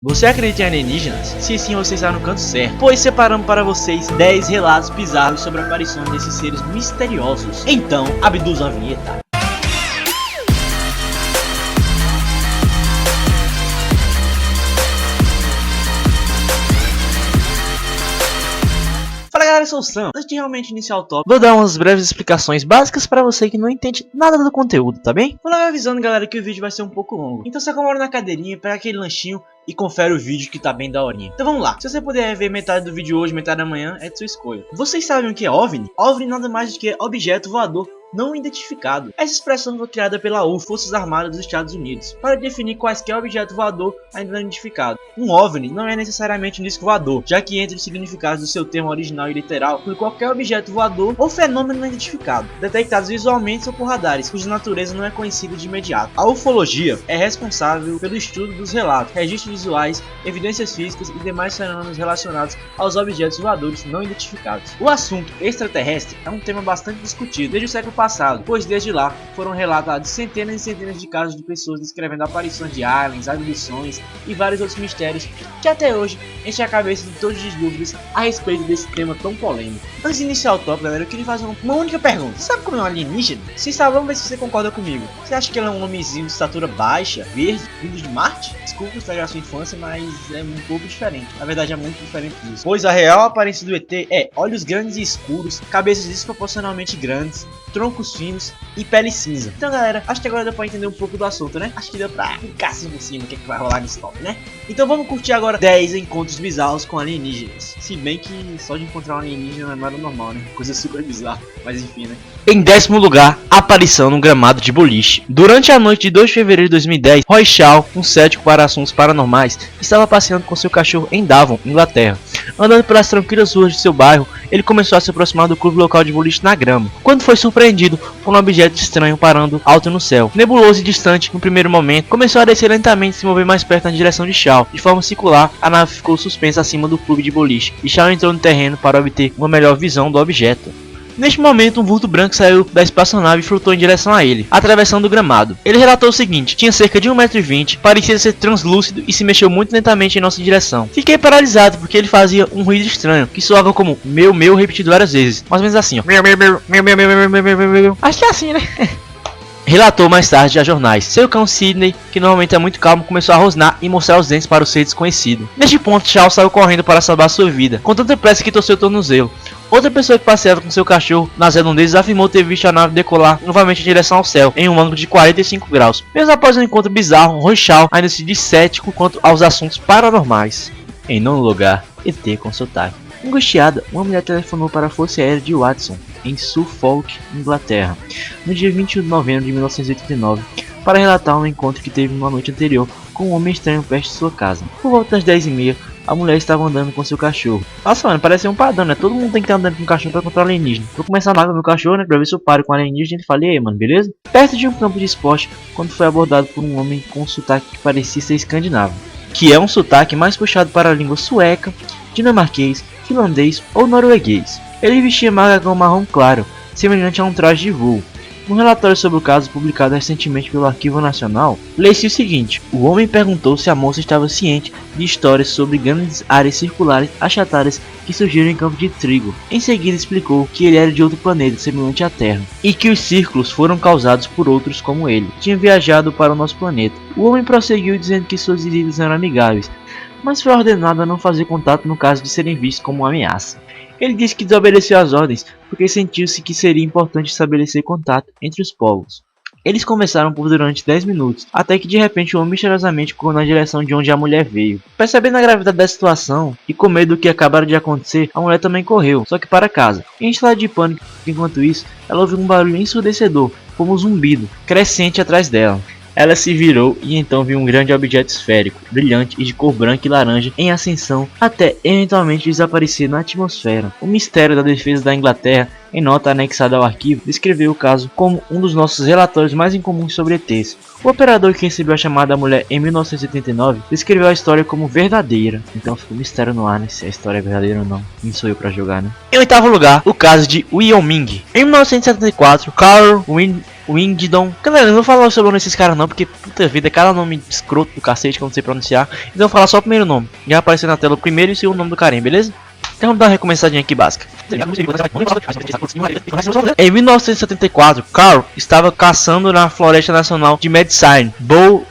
Você acredita em alienígenas? Se sim, você está no canto certo, pois separamos para vocês 10 relatos bizarros sobre a aparição desses seres misteriosos. Então, abduza a vinheta. Fala galera, eu sou o Sam. Antes de realmente iniciar o tópico, vou dar umas breves explicações básicas para você que não entende nada do conteúdo, tá bem? Vou lá avisando galera que o vídeo vai ser um pouco longo, então se acomoda na cadeirinha, pega aquele lanchinho e confere o vídeo que tá bem daorinha. Então vamos lá, se você puder ver metade do vídeo hoje, metade amanhã, é de sua escolha. Vocês sabem o que é OVNI? OVNI nada mais do que objeto voador não identificado. Essa expressão foi criada pela UFO, Forças Armadas dos Estados Unidos, para definir quaisquer objeto voador ainda não identificado. Um OVNI não é necessariamente um disco voador, já que entre os significados do seu termo original e literal, por qualquer objeto voador ou fenômeno não identificado, detectados visualmente ou por radares, cuja natureza não é conhecida de imediato. A ufologia é responsável pelo estudo dos relatos, registros visuais, evidências físicas e demais fenômenos relacionados aos objetos voadores não identificados. O assunto extraterrestre é um tema bastante discutido desde o século passado, pois desde lá foram relatados centenas e centenas de casos de pessoas descrevendo aparições de aliens, abduções e vários outros mistérios que até hoje enchem a cabeça de todos os dúvidas a respeito desse tema tão polêmico. Antes de iniciar o tópico, galera, eu queria fazer uma única pergunta. Você sabe como é um alienígena? Se sabe, vamos ver se você concorda comigo. Você acha que ele é um homenzinho de estatura baixa, verde, vindo de Marte? Desculpa estragar a sua infância, mas é um pouco diferente. Na verdade é muito diferente disso. Pois a real aparência do ET é olhos grandes e escuros, cabeças desproporcionalmente grandes, troncos finos e pele cinza. Então galera, acho que agora deu pra entender um pouco do assunto, né? Acho que deu pra ficar assim por cima o que vai rolar nesse top, né? Então vamos curtir agora 10 encontros bizarros com alienígenas. Se bem que só de encontrar um alienígena não é nada normal, né? Coisa super bizarra, mas enfim, né? Em 10º lugar, aparição no gramado de boliche. Durante a noite de 2 de fevereiro de 2010, Roy Shaw, um cético para assuntos paranormais, estava passeando com seu cachorro em Devon, Inglaterra. Andando pelas tranquilas ruas de seu bairro, ele começou a se aproximar do clube local de boliche na grama, quando foi surpreendido por um objeto estranho parando alto no céu. Nebuloso e distante no primeiro momento, começou a descer lentamente e se mover mais perto na direção de Shaw. De forma circular, a nave ficou suspensa acima do clube de boliche, e Shaw entrou no terreno para obter uma melhor visão do objeto. Neste momento, um vulto branco saiu da espaçonave e flutuou em direção a ele, atravessando o gramado. Ele relatou o seguinte: tinha cerca de 1,20 m, parecia ser translúcido e se mexeu muito lentamente em nossa direção. Fiquei paralisado porque ele fazia um ruído estranho, que soava como meu repetido várias vezes, mais ou menos assim, ó. Acho que é assim, né? Relatou mais tarde a jornais. Seu cão Sidney, que normalmente é muito calmo, começou a rosnar e mostrar os dentes para o ser desconhecido. Neste ponto, Shaw saiu correndo para salvar sua vida, com tanta pressa que torceu o tornozelo. Outra pessoa que passeava com seu cachorro nas redondezas afirmou ter visto a nave decolar novamente em direção ao céu, em um ângulo de 45 graus. Mesmo após um encontro bizarro, Roy Shaw ainda se diz cético quanto aos assuntos paranormais. Em 9º lugar, ET com sotaque. Angustiada, uma mulher telefonou para a Força Aérea de Watson, em Suffolk, Inglaterra, no dia 21 de novembro de 1989, para relatar um encontro que teve uma noite anterior com um homem estranho perto de sua casa. Por volta das 10h30, a mulher estava andando com seu cachorro. Nossa, mano, parece um padrão, né? Todo mundo tem que estar andando com o cachorro para controlar alienígena. Vou começar a andar com meu cachorro, né? Pra ver se eu paro com alienígena e falei, e aí, mano, beleza? Perto de um campo de esporte, quando foi abordado por um homem com um sotaque que parecia ser escandinavo, que é um sotaque mais puxado para a língua sueca, dinamarquês, finlandês ou norueguês. Ele vestia macacão marrom claro, semelhante a um traje de voo. Um relatório sobre o caso publicado recentemente pelo Arquivo Nacional, lê-se o seguinte: o homem perguntou se a moça estava ciente de histórias sobre grandes áreas circulares achatadas que surgiram em campo de trigo. Em seguida explicou que ele era de outro planeta semelhante à Terra, e que os círculos foram causados por outros como ele, que tinham viajado para o nosso planeta. O homem prosseguiu dizendo que suas visitas eram amigáveis, mas foi ordenado a não fazer contato no caso de serem vistos como uma ameaça. Ele disse que desobedeceu às ordens porque sentiu-se que seria importante estabelecer contato entre os povos. Eles conversaram por durante 10 minutos, até que de repente o homem misteriosamente correu na direção de onde a mulher veio. Percebendo a gravidade da situação e com medo do que acabara de acontecer, a mulher também correu, só que para casa. Em estado de pânico, enquanto isso, ela ouviu um barulho ensurdecedor, como um zumbido, crescente atrás dela. Ela se virou e então viu um grande objeto esférico, brilhante e de cor branca e laranja em ascensão, até eventualmente desaparecer na atmosfera. O Ministério da Defesa da Inglaterra, em nota anexada ao arquivo, descreveu o caso como um dos nossos relatórios mais incomuns sobre ETs. O operador que recebeu a chamada da mulher em 1979 descreveu a história como verdadeira. Então fica um mistério no ar, né, se a história é verdadeira ou não. Nem sou eu pra julgar, né? Em 8º lugar, o caso de Wyoming. Em 1974, Carl Wingdon. Galera, eu não vou falar sobre o nome desses caras não, porque puta vida, é cada nome escroto do cacete que eu não sei pronunciar. Então eu vou falar só o primeiro nome. Já apareceu na tela o primeiro e o segundo nome do carinha, beleza? Então vamos dar uma recomeçadinha aqui básica. Em 1974, Carl estava caçando na Floresta Nacional de Medicine,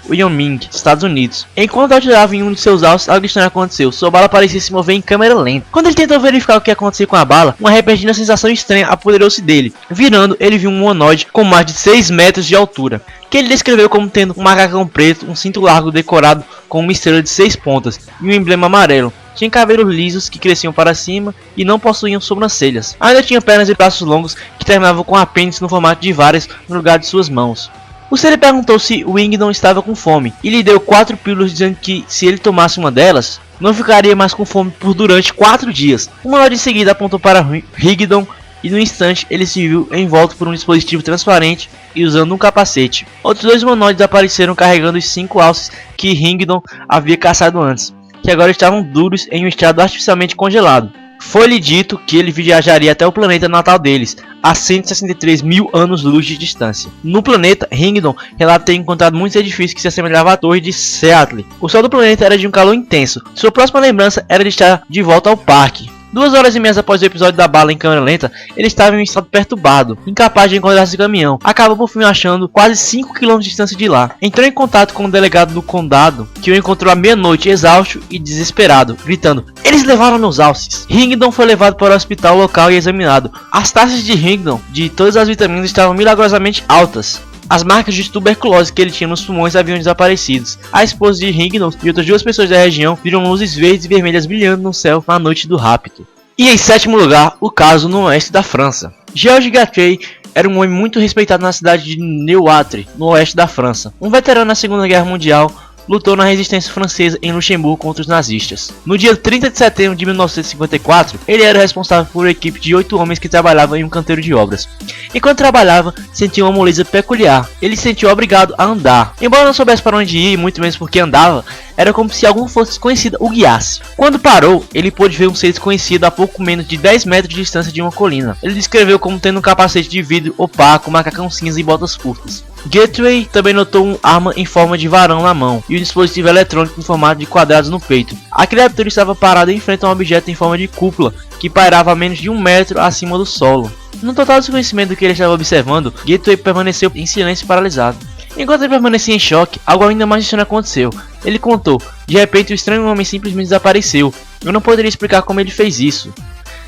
Wyoming, Estados Unidos. Enquanto atirava em um de seus alvos, algo estranho aconteceu. Sua bala parecia se mover em câmera lenta. Quando ele tentou verificar o que acontecia com a bala, uma repentina sensação estranha apoderou-se dele. Virando, ele viu um humanoide com mais de 6 metros de altura, que ele descreveu como tendo um macacão preto, um cinto largo decorado com uma estrela de 6 pontas e um emblema amarelo. Tinha cabelos lisos que cresciam para cima e não possuíam sobrancelhas. Ainda tinha pernas e braços longos que terminavam com apêndices no formato de varas no lugar de suas mãos. O ser perguntou se Wingdon estava com fome e lhe deu 4 pílulas dizendo que se ele tomasse uma delas, não ficaria mais com fome por durante 4 dias. O humanoide em seguida apontou para Wingdon e no instante ele se viu envolto por um dispositivo transparente e usando um capacete. Outros 2 humanoides apareceram carregando os 5 alces que Wingdon havia caçado antes, que agora estavam duros em um estado artificialmente congelado. Foi-lhe dito que ele viajaria até o planeta natal deles, a 163 mil anos-luz de distância. No planeta, Wingdon relata ter encontrado muitos edifícios que se assemelhavam à torre de Seattle. O sol do planeta era de um calor intenso. Sua próxima lembrança era de estar de volta ao parque. 2 horas e meia após o episódio da bala em câmera lenta, ele estava em um estado perturbado, incapaz de encontrar seu caminhão. Acabou por fim achando quase 5 km de distância de lá. Entrou em contato com o delegado do condado, que o encontrou à meia-noite exausto e desesperado, gritando: "Eles levaram meus alces!" Wingdon foi levado para o hospital local e examinado. As taxas de Wingdon de todas as vitaminas estavam milagrosamente altas. As marcas de tuberculose que ele tinha nos pulmões haviam desaparecido. A esposa de Wingdon e outras 2 pessoas da região viram luzes verdes e vermelhas brilhando no céu na noite do rapto. E em 7º lugar, o caso no oeste da França. Georges Gauthier era um homem muito respeitado na cidade de Neuatre, no oeste da França. Um veterano na Segunda Guerra Mundial, lutou na resistência francesa em Luxemburgo contra os nazistas. No dia 30 de setembro de 1954, ele era responsável por uma equipe de 8 homens que trabalhavam em um canteiro de obras. Enquanto trabalhava, sentia uma moleza peculiar. Ele se sentiu obrigado a andar. Embora não soubesse para onde ir, muito menos porque andava, era como se alguma força desconhecida o guiasse. Quando parou, ele pôde ver um ser desconhecido a pouco menos de 10 metros de distância de uma colina. Ele descreveu como tendo um capacete de vidro opaco, macacão cinza e botas curtas. Gateway também notou uma arma em forma de varão na mão e um dispositivo eletrônico em formato de quadrados no peito. A criatura estava parada em frente a um objeto em forma de cúpula que pairava a menos de 1 metro acima do solo. No total desconhecimento do que ele estava observando, Gateway permaneceu em silêncio paralisado. Enquanto ele permanecia em choque, algo ainda mais estranho aconteceu. Ele contou: "De repente o estranho homem simplesmente desapareceu. Eu não poderia explicar como ele fez isso,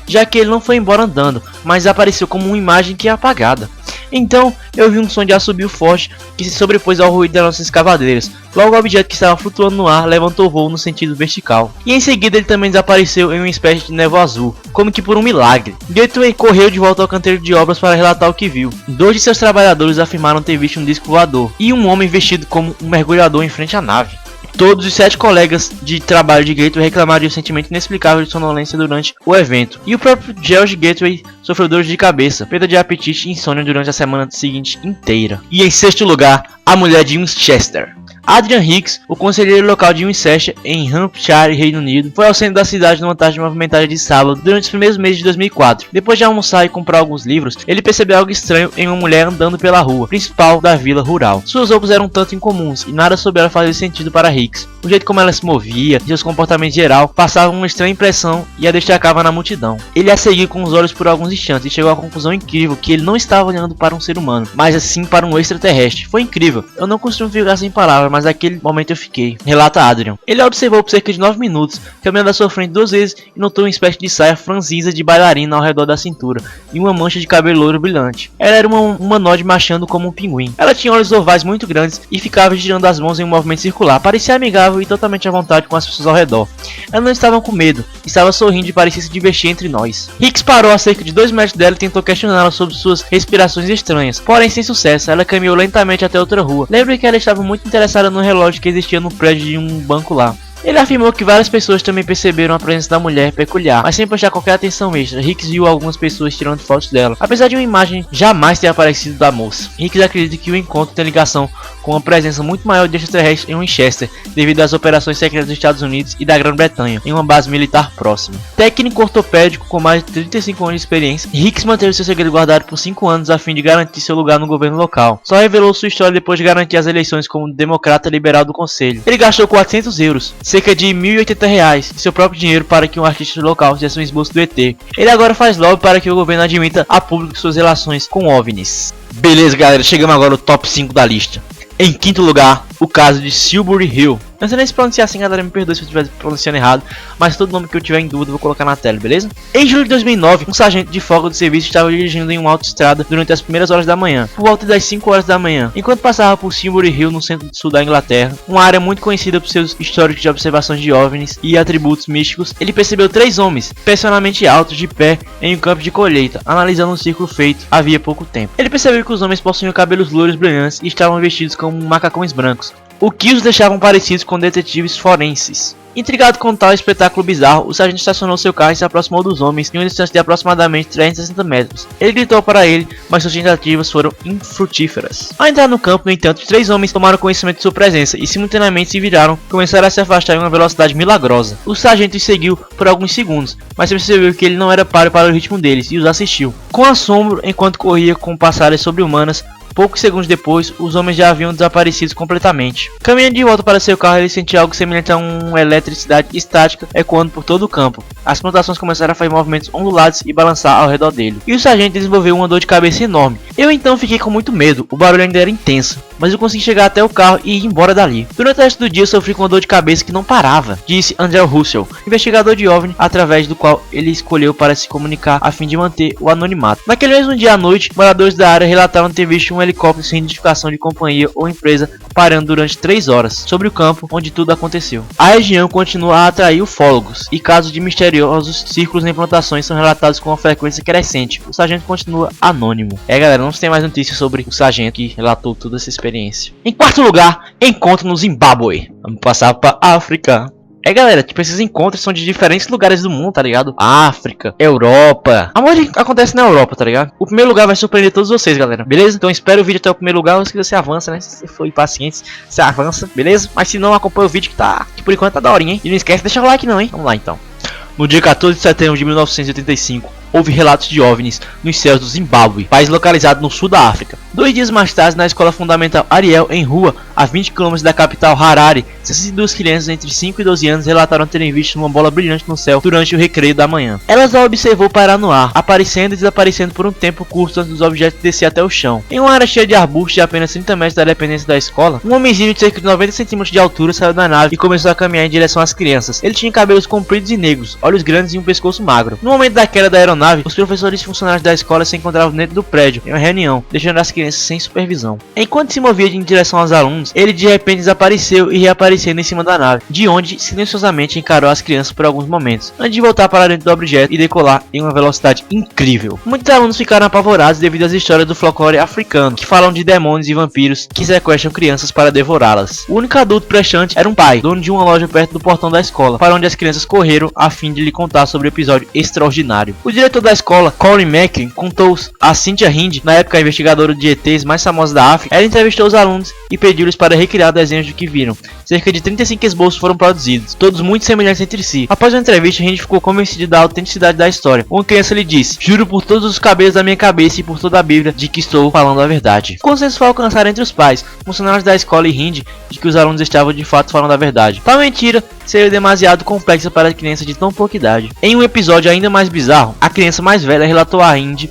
já que ele não foi embora andando, mas apareceu como uma imagem que é apagada. Então eu vi um som de assobio forte que se sobrepôs ao ruído das nossas escavadeiras. Logo o objeto que estava flutuando no ar levantou voo no sentido vertical. E em seguida ele também desapareceu em uma espécie de névoa azul, como que por um milagre." Gateway correu de volta ao canteiro de obras para relatar o que viu. 2 de seus trabalhadores afirmaram ter visto um disco voador e um homem vestido como um mergulhador em frente à nave. Todos os 7 colegas de trabalho de Gateway reclamaram de um sentimento inexplicável de sonolência durante o evento. E o próprio George Gateway sofreu dores de cabeça, perda de apetite e insônia durante a semana seguinte inteira. E em 6º lugar, a mulher de Winchester. Adrian Hicks, o conselheiro local de Winchester, em Hampshire, Reino Unido, foi ao centro da cidade numa tarde movimentada de sábado durante os primeiros meses de 2004. Depois de almoçar e comprar alguns livros, ele percebeu algo estranho em uma mulher andando pela rua principal da vila rural. Suas roupas eram um tanto incomuns e nada sobre ela fazia sentido para Hicks. O jeito como ela se movia e seus comportamentos geral passavam uma estranha impressão e a destacava na multidão. Ele a seguiu com os olhos por alguns instantes e chegou à conclusão incrível que ele não estava olhando para um ser humano, mas assim para um extraterrestre. Foi incrível. Eu não costumo ficar sem palavras, mas naquele momento eu fiquei, relata Adrian. Ele a observou por cerca de 9 minutos, caminhando à sua frente 2 vezes e notou uma espécie de saia franzisa de bailarina ao redor da cintura e uma mancha de cabelo loiro brilhante. Ela era uma humanoide marchando como um pinguim. Ela tinha olhos ovais muito grandes e ficava girando as mãos em um movimento circular. Parecia amigável e totalmente à vontade com as pessoas ao redor. Ela não estava com medo, estava sorrindo e parecia se divertir entre nós. Hicks parou a cerca de 2 metros dela e tentou questioná-la sobre suas respirações estranhas, porém sem sucesso. Ela caminhou lentamente até outra rua. Lembro que ela estava muito interessada no relógio que existia no prédio de um banco lá. Ele afirmou que várias pessoas também perceberam a presença da mulher peculiar, mas sem prestar qualquer atenção extra. Hicks viu algumas pessoas tirando fotos dela, apesar de uma imagem jamais ter aparecido da moça. Hicks acredita que o encontro tem ligação com uma presença muito maior de extraterrestres em Winchester, devido às operações secretas dos Estados Unidos e da Grã-Bretanha, em uma base militar próxima. Técnico ortopédico com mais de 35 anos de experiência, Hicks manteve seu segredo guardado por 5 anos a fim de garantir seu lugar no governo local. Só revelou sua história depois de garantir as eleições como democrata liberal do conselho. Ele gastou 400 euros, cerca de 1.080 reais, de seu próprio dinheiro para que um artista local fizesse um esboço do ET. Ele agora faz lobby para que o governo admita a público suas relações com OVNIs. Beleza, galera, chegamos agora no top 5 da lista. Em quinto lugar, o caso de Silbury Hill. Não sei nem se pronunciar assim, galera, me perdoe se eu estiver pronunciando errado, mas todo nome que eu tiver em dúvida eu vou colocar na tela, beleza? Em julho de 2009, um sargento de folga do serviço estava dirigindo em uma autoestrada durante as primeiras horas da manhã, por volta das 5 horas da manhã, enquanto passava por Silbury Hill, no centro-sul da Inglaterra, uma área muito conhecida por seus históricos de observações de OVNIs e atributos místicos. Ele percebeu 3 homens, personalmente altos, de pé, em um campo de colheita, analisando um círculo feito havia pouco tempo. Ele percebeu que os homens possuíam cabelos loiros brilhantes e estavam vestidos como macacões brancos, o que os deixavam parecidos com detetives forenses. Intrigado com tal espetáculo bizarro, o sargento estacionou seu carro e se aproximou dos homens em uma distância de aproximadamente 360 metros. Ele gritou para ele, mas suas tentativas foram infrutíferas. Ao entrar no campo, no entanto, os 3 homens tomaram conhecimento de sua presença e simultaneamente se viraram, começaram a se afastar em uma velocidade milagrosa. O sargento os seguiu por alguns segundos, mas percebeu que ele não era páreo para o ritmo deles e os assistiu. Com assombro, enquanto corria com passadas sobre-humanas, poucos segundos depois, os homens já haviam desaparecido completamente. Caminhando de volta para seu carro, ele sentiu algo semelhante a uma eletricidade estática ecoando por todo o campo. As plantações começaram a fazer movimentos ondulados e balançar ao redor dele. E o sargento desenvolveu uma dor de cabeça enorme. Eu então fiquei com muito medo, o barulho ainda era intenso, mas eu consegui chegar até o carro e ir embora dali. Durante o resto do dia eu sofri com uma dor de cabeça que não parava, disse Andrew Russell, investigador de OVNI, através do qual ele escolheu para se comunicar a fim de manter o anonimato. Naquele mesmo dia à noite, moradores da área relataram ter visto um helicóptero sem identificação de companhia ou empresa parando durante 3 horas sobre o campo onde tudo aconteceu. A região continua a atrair ufólogos e casos de misteriosos círculos em plantações são relatados com uma frequência crescente. O sargento continua anônimo. Galera, não se tem mais notícias sobre o sargento que relatou toda essa experiência. Em quarto lugar, encontro no Zimbábue. Vamos passar para África. Galera, tipo, esses encontros são de diferentes lugares do mundo, tá ligado? África, Europa. A maioria acontece na Europa, tá ligado? O primeiro lugar vai surpreender todos vocês, galera, beleza? Então espera o vídeo até o primeiro lugar, se você avança, né? Se você for impaciente, você avança, beleza? Mas se não, acompanha o vídeo que por enquanto tá daorinha, hein? E não esquece de deixar o like não, hein? Vamos lá, então. No dia 14 de setembro de 1985, houve relatos de OVNIs nos céus do Zimbábue, país localizado no sul da África. 2 dias mais tarde, na escola fundamental Ariel, em Rua, a 20 km da capital Harare, 62 crianças entre 5 e 12 anos relataram terem visto uma bola brilhante no céu durante o recreio da manhã. Elas a observou parar no ar, aparecendo e desaparecendo por um tempo curto antes dos objetos descer até o chão. Em uma área cheia de arbustos de apenas 30 metros da dependência da escola, um homenzinho de cerca de 90 centímetros de altura saiu da nave e começou a caminhar em direção às crianças. Ele tinha cabelos compridos e negros, olhos grandes e um pescoço magro. No momento da queda da aeronave, os professores e funcionários da escola se encontravam dentro do prédio em uma reunião, deixando as crianças sem supervisão. Enquanto se movia em direção aos alunos, ele de repente desapareceu e reaparecendo em cima da nave, de onde silenciosamente encarou as crianças por alguns momentos, antes de voltar para dentro do objeto e decolar em uma velocidade incrível. Muitos alunos ficaram apavorados devido às histórias do folclore africano, que falam de demônios e vampiros que sequestram crianças para devorá-las. O único adulto prestante era um pai, dono de uma loja perto do portão da escola, para onde as crianças correram a fim de lhe contar sobre o episódio extraordinário. O diretor da escola, Colin Macklin, contou a Cynthia Hind, na época a investigadora de ETs mais famosa da África. Ela entrevistou os alunos e pediu-lhes para recriar desenhos do que viram. Cerca de 35 esboços foram produzidos, todos muito semelhantes entre si. Após a entrevista, Hind ficou convencido da autenticidade da história. Uma criança lhe disse: "Juro por todos os cabelos da minha cabeça e por toda a Bíblia de que estou falando a verdade." O consenso foi alcançado entre os pais, funcionários da escola e Hind de que os alunos estavam de fato falando a verdade. Tal mentira seria demasiado complexa para a criança de tão pouca idade. Em um episódio ainda mais bizarro, a criança mais velha relatou a Hind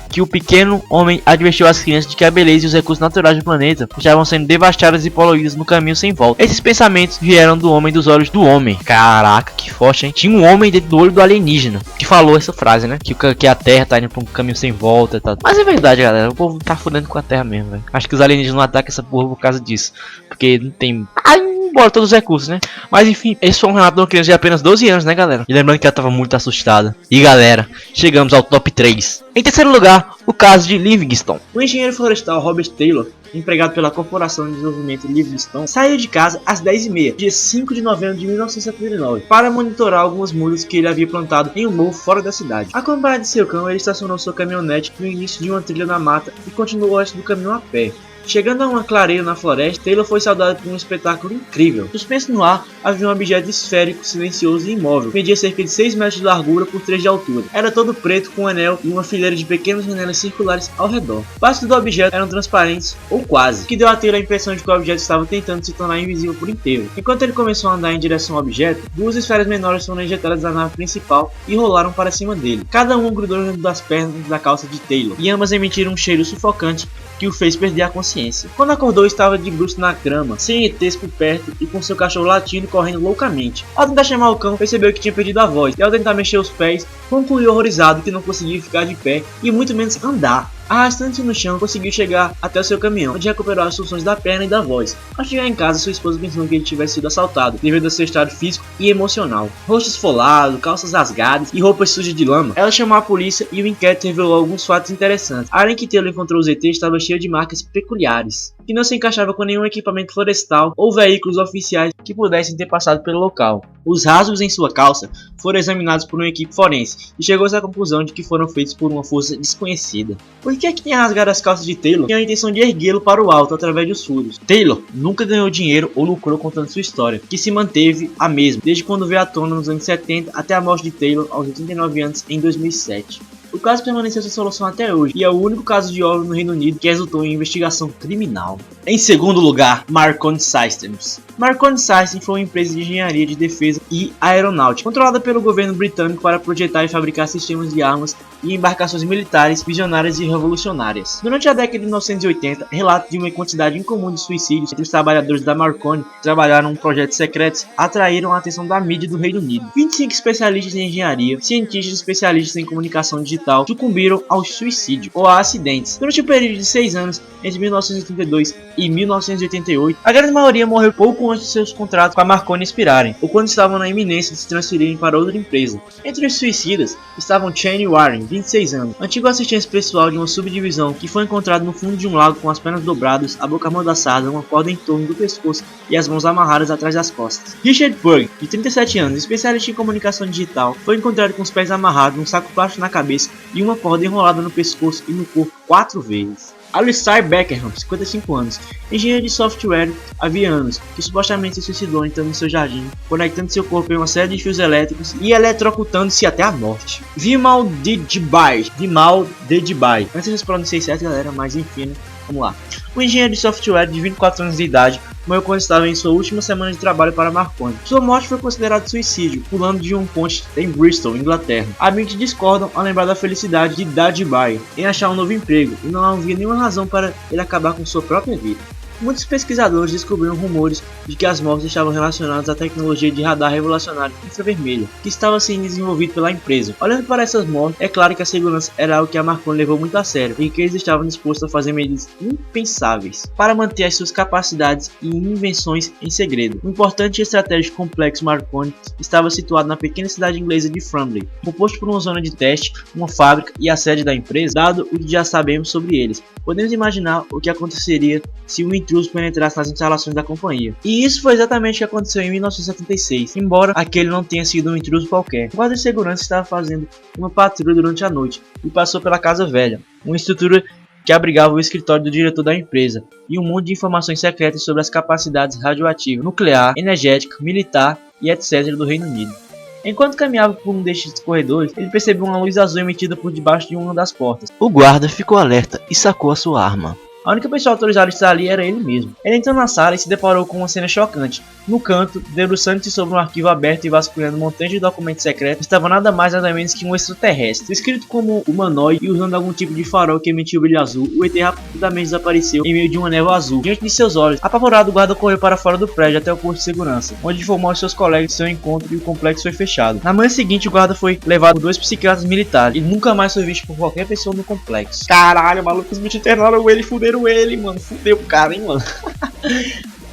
que o pequeno homem advertiu as crianças de que a beleza e os recursos naturais do planeta estavam sendo devastados e poluídos no caminho sem volta. Esses pensamentos vieram do homem dos olhos do homem. Caraca, que forte, hein? Tinha um homem dentro do olho do alienígena que falou essa frase, né? Que a Terra tá indo pra um caminho sem volta e tal. Mas é verdade, galera. O povo tá fudendo com a Terra mesmo, velho. Acho que os alienígenas não atacam essa porra por causa disso. Porque não tem embora todos os recursos, né? Mas enfim, esse foi um relato de uma criança de apenas 12 anos, né, galera? E lembrando que ela tava muito assustada. E galera, chegamos ao top 3. Em terceiro lugar, o caso de Livingston. O engenheiro florestal Robert Taylor, empregado pela Corporação de Desenvolvimento Livingston, saiu de casa às 10h30, dia 5 de novembro de 1979, para monitorar algumas mudas que ele havia plantado em um morro fora da cidade. Acompanhado de seu cão, ele estacionou sua caminhonete no início de uma trilha na mata e continuou o resto do caminho a pé. Chegando a uma clareira na floresta, Taylor foi saudado por um espetáculo incrível. Suspenso no ar, havia um objeto esférico, silencioso e imóvel. Media cerca de 6 metros de largura por 3 de altura. Era todo preto, com um anel e uma fileira de pequenas janelas circulares ao redor. Partes do objeto eram transparentes, ou quase, o que deu a Taylor a impressão de que o objeto estava tentando se tornar invisível por inteiro. Enquanto ele começou a andar em direção ao objeto, duas esferas menores foram injetadas da nave principal e rolaram para cima dele. Cada uma grudou dentro das pernas da calça de Taylor, e ambas emitiram um cheiro sufocante que o fez perder a consciência. Quando acordou, estava de bruços na grama, sem ETs por perto e com seu cachorro latindo e correndo loucamente. Ao tentar chamar o cão, percebeu que tinha perdido a voz, e ao tentar mexer os pés, concluiu horrorizado que não conseguia ficar de pé e muito menos andar. Arrastando-se no chão, conseguiu chegar até o seu caminhão, onde recuperou as funções da perna e da voz. Ao chegar em casa, sua esposa pensou que ele tivesse sido assaltado, devido ao seu estado físico e emocional. Rosto esfolado, calças rasgadas e roupas sujas de lama. Ela chamou a polícia e o inquérito revelou alguns fatos interessantes. A área em que Taylor encontrou os ETs estava cheia de marcas peculiares, que não se encaixava com nenhum equipamento florestal ou veículos oficiais que pudessem ter passado pelo local. Os rasgos em sua calça foram examinados por uma equipe forense e chegou-se à conclusão de que foram feitos por uma força desconhecida. Por que tinha rasgado as calças de Taylor? Tinha a intenção de erguê-lo para o alto através dos furos. Taylor nunca ganhou dinheiro ou lucrou contando sua história, que se manteve a mesma desde quando veio à tona nos anos 70 até a morte de Taylor aos 89 anos em 2007. O caso permaneceu sem solução até hoje e é o único caso de óbito no Reino Unido que resultou em investigação criminal. Em segundo lugar, Marconi Systems. Marconi Systems foi uma empresa de engenharia de defesa e aeronáutica, controlada pelo governo britânico para projetar e fabricar sistemas de armas e embarcações militares visionárias e revolucionárias. Durante a década de 1980, relatos de uma quantidade incomum de suicídios entre os trabalhadores da Marconi que trabalharam em projetos secretos atraíram a atenção da mídia do Reino Unido. 25 especialistas em engenharia, cientistas especialistas em comunicação digital sucumbiram ao suicídio ou a acidentes. Durante o período de 6 anos, entre 1982 e 1988, a grande maioria morreu pouco antes de seus contratos com a Marconi expirarem, ou quando estavam na iminência de se transferirem para outra empresa. Entre os suicidas estavam Cheyne Warren, 26 anos, antigo assistente pessoal de uma subdivisão que foi encontrado no fundo de um lago com as pernas dobradas, a boca amordaçada, uma corda em torno do pescoço e as mãos amarradas atrás das costas. Richard Berg, de 37 anos, especialista em comunicação digital, foi encontrado com os pés amarrados, um saco plástico na cabeça e uma corda enrolada no pescoço e no corpo 4 vezes. Alistair Beckham, 55 anos, engenheiro de software havia anos, que supostamente se suicidou entrando no seu jardim, conectando seu corpo em uma série de fios elétricos e eletrocutando-se até a morte. Vimal Dejbhai, antes de pronunciar certo, galera, mas enfim, né? Vamos lá. O engenheiro de software de 24 anos de idade morreu quando estava em sua última semana de trabalho para a Marconi. Sua morte foi considerada suicídio, pulando de um ponte em Bristol, Inglaterra. Amigos discordam ao lembrar da felicidade de Dejbhai em achar um novo emprego, e não havia nenhuma razão para ele acabar com sua própria vida. Muitos pesquisadores descobriram rumores de que as mortes estavam relacionadas à tecnologia de radar revolucionário infravermelho, que estava sendo desenvolvido pela empresa. Olhando para essas mortes, é claro que a segurança era algo que a Marconi levou muito a sério e que eles estavam dispostos a fazer medidas impensáveis para manter as suas capacidades e invenções em segredo. O importante e estratégico complexo Marconi estava situado na pequena cidade inglesa de Framley, composto por uma zona de teste, uma fábrica e a sede da empresa. Dado o que já sabemos sobre eles, podemos imaginar o que aconteceria se um intruso penetrasse nas instalações da companhia. E isso foi exatamente o que aconteceu em 1976, embora aquele não tenha sido um intruso qualquer. O guarda de segurança estava fazendo uma patrulha durante a noite e passou pela Casa Velha, uma estrutura que abrigava o escritório do diretor da empresa e um monte de informações secretas sobre as capacidades radioativa, nuclear, energética, militar e etc. do Reino Unido. Enquanto caminhava por um destes corredores, ele percebeu uma luz azul emitida por debaixo de uma das portas. O guarda ficou alerta e sacou a sua arma. A única pessoa autorizada a estar ali era ele mesmo. Ele entrou na sala e se deparou com uma cena chocante. No canto, debruçando-se sobre um arquivo aberto e vasculhando um montante de documentos secretos, estava nada mais nada menos que um extraterrestre. Escrito como humanoide e usando algum tipo de farol que emitia o brilho azul, o ET rapidamente desapareceu em meio de uma névoa azul. Diante de seus olhos, apavorado, o guarda correu para fora do prédio até o posto de segurança, onde informou aos seus colegas de seu encontro e o complexo foi fechado. Na manhã seguinte, o guarda foi levado por 2 psiquiatras militares e nunca mais foi visto por qualquer pessoa no complexo. Caralho, maluco, os bichos internaram ele, fuderam ele, mano. Fudeu o cara, hein, mano.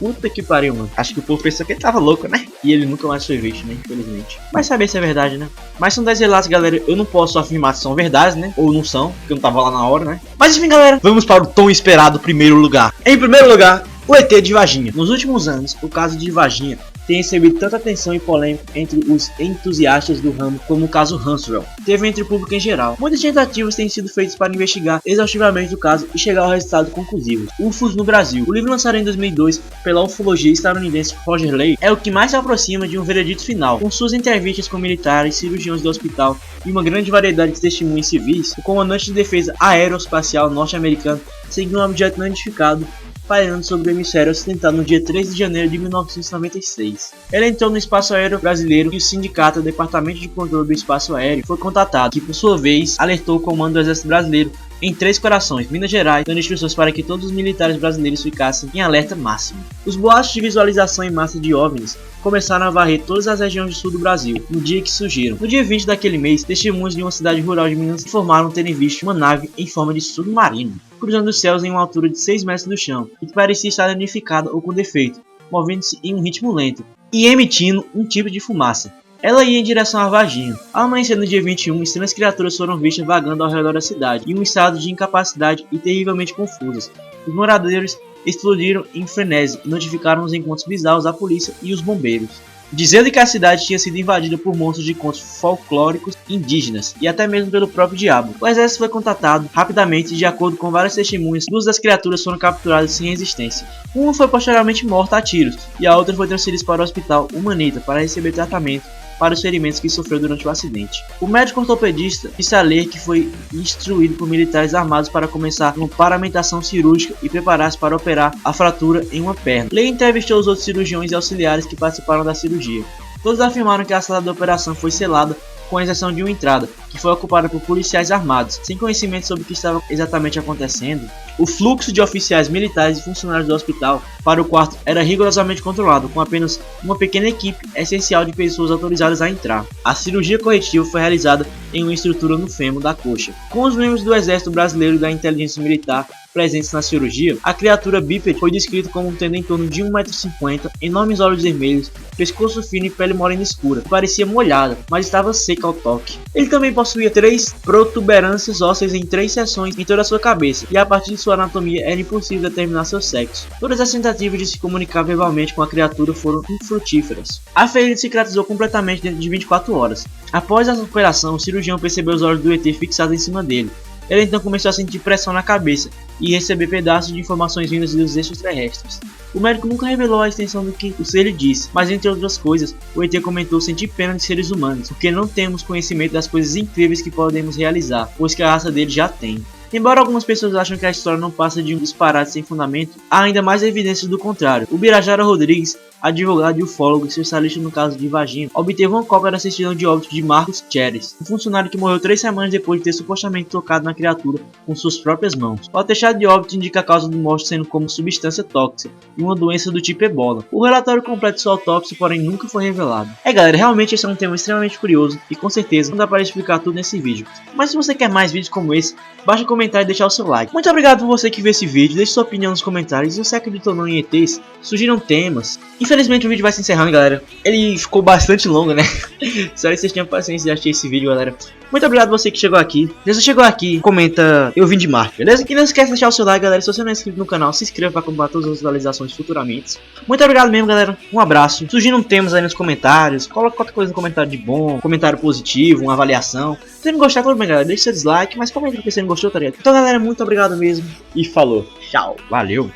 Puta que pariu, mano. Acho que o povo pensou que ele tava louco, né? E ele nunca mais foi visto, né? Infelizmente. Mas saber se é verdade, né? Mas são 10 relatos, galera. Eu não posso afirmar se são verdades, né? Ou não são, porque eu não tava lá na hora, né? Mas enfim, galera. Vamos para o tão esperado primeiro lugar. Em primeiro lugar, o ET de Varginha. Nos últimos anos, o caso de Varginha tem recebido tanta atenção e polêmica entre os entusiastas do ramo como o caso Roswell teve entre o público em geral. Muitas tentativas têm sido feitas para investigar exaustivamente o caso e chegar ao resultado conclusivo. UFOs no Brasil. O livro lançado em 2002 pela ufologia estadunidense Roger Lay é o que mais se aproxima de um veredito final. Com suas entrevistas com militares, cirurgiões do hospital e uma grande variedade de testemunhas civis, o comandante de defesa aeroespacial norte-americano seguiu um objeto não identificado pairando sobre o hemisfério ocidental no dia 3 de janeiro de 1996. Ele entrou no espaço aéreo brasileiro e o sindicato, o Departamento de Controle do Espaço Aéreo, foi contatado, que por sua vez alertou o comando do Exército Brasileiro em Três Corações, Minas Gerais, dando instruções para que todos os militares brasileiros ficassem em alerta máximo. Os boatos de visualização em massa de OVNIs começaram a varrer todas as regiões do sul do Brasil, no dia que surgiram. No dia 20 daquele mês, testemunhos de uma cidade rural de Minas informaram terem visto uma nave em forma de submarino, cruzando os céus em uma altura de 6 metros do chão, e que parecia estar danificada ou com defeito, movendo-se em um ritmo lento, e emitindo um tipo de fumaça. Ela ia em direção a Varginha. Ao amanhecer no dia 21, estranhas criaturas foram vistas vagando ao redor da cidade, em um estado de incapacidade e terrivelmente confusas. Os moradores explodiram em frenesi e notificaram os encontros bizarros à polícia e os bombeiros, dizendo que a cidade tinha sido invadida por monstros de contos folclóricos indígenas e até mesmo pelo próprio diabo. O exército foi contatado rapidamente e, de acordo com várias testemunhas, duas das criaturas foram capturadas sem resistência. Uma foi posteriormente morta a tiros e a outra foi transferida para o hospital Humanita para receber tratamento para os ferimentos que sofreu durante o acidente. O médico ortopedista disse a Ler que foi instruído por militares armados para começar uma paramentação cirúrgica e preparar-se para operar a fratura em uma perna. Ler entrevistou os outros cirurgiões e auxiliares que participaram da cirurgia. Todos afirmaram que a sala da operação foi selada, com exceção de uma entrada, que foi ocupada por policiais armados, sem conhecimento sobre o que estava exatamente acontecendo. O fluxo de oficiais militares e funcionários do hospital para o quarto era rigorosamente controlado, com apenas uma pequena equipe essencial de pessoas autorizadas a entrar. A cirurgia corretiva foi realizada em uma estrutura no fêmur da coxa. Com os membros do Exército Brasileiro e da Inteligência Militar presentes na cirurgia, a criatura bípede foi descrita como tendo em torno de 1,50 m, enormes olhos vermelhos, pescoço fino e pele morena escura, que parecia molhada, mas estava seca ao toque. Ele também possuía 3 protuberâncias ósseas em 3 seções em toda a sua cabeça, e a partir de sua anatomia era impossível determinar seu sexo. Todas as tentativas de se comunicar verbalmente com a criatura foram infrutíferas. A ferida cicatrizou completamente dentro de 24 horas. Após a operação, o cirurgião percebeu os olhos do ET fixados em cima dele. Ele então começou a sentir pressão na cabeça e receber pedaços de informações vindas dos extraterrestres. O médico nunca revelou a extensão do que o ser disse, mas entre outras coisas, o ET comentou sentir pena de seres humanos, porque não temos conhecimento das coisas incríveis que podemos realizar, pois que a raça dele já tem. Embora algumas pessoas acham que a história não passa de um disparate sem fundamento, há ainda mais evidências do contrário. O Birajara Rodrigues, advogado e ufólogo especialista no caso de Varginha, obteve uma cópia da certidão de óbito de Marcos Cheres, um funcionário que morreu 3 semanas depois de ter supostamente tocado na criatura com suas próprias mãos. O atestado de óbito indica a causa de morte sendo como substância tóxica e uma doença do tipo ebola. O relatório completo de sua autópsia, porém, nunca foi revelado. Galera, realmente esse é um tema extremamente curioso e com certeza não dá para explicar tudo nesse vídeo. Mas se você quer mais vídeos como esse, basta comentar e deixar o seu like. Muito obrigado por você que viu esse vídeo, deixe sua opinião nos comentários. E você acreditou não em ETs? Surgiram temas. Infelizmente o vídeo vai se encerrando, galera. Ele ficou bastante longo, né? Espero que vocês tenham paciência de assistir esse vídeo, galera. Muito obrigado a você que chegou aqui. Se você chegou aqui, comenta eu vim de Marte, beleza? E não esquece de deixar o seu like, galera. Se você não é inscrito no canal, se inscreva para acompanhar todas as atualizações futuramente. Muito obrigado mesmo, galera. Um abraço. Surgiram temas aí nos comentários. Coloca qualquer coisa no comentário de bom, comentário positivo, uma avaliação. Se você não gostar, tudo bem, galera. Deixa seu dislike, mas comenta porque você não gostou, tá ligado? Então, galera, muito obrigado mesmo. E falou. Tchau. Valeu.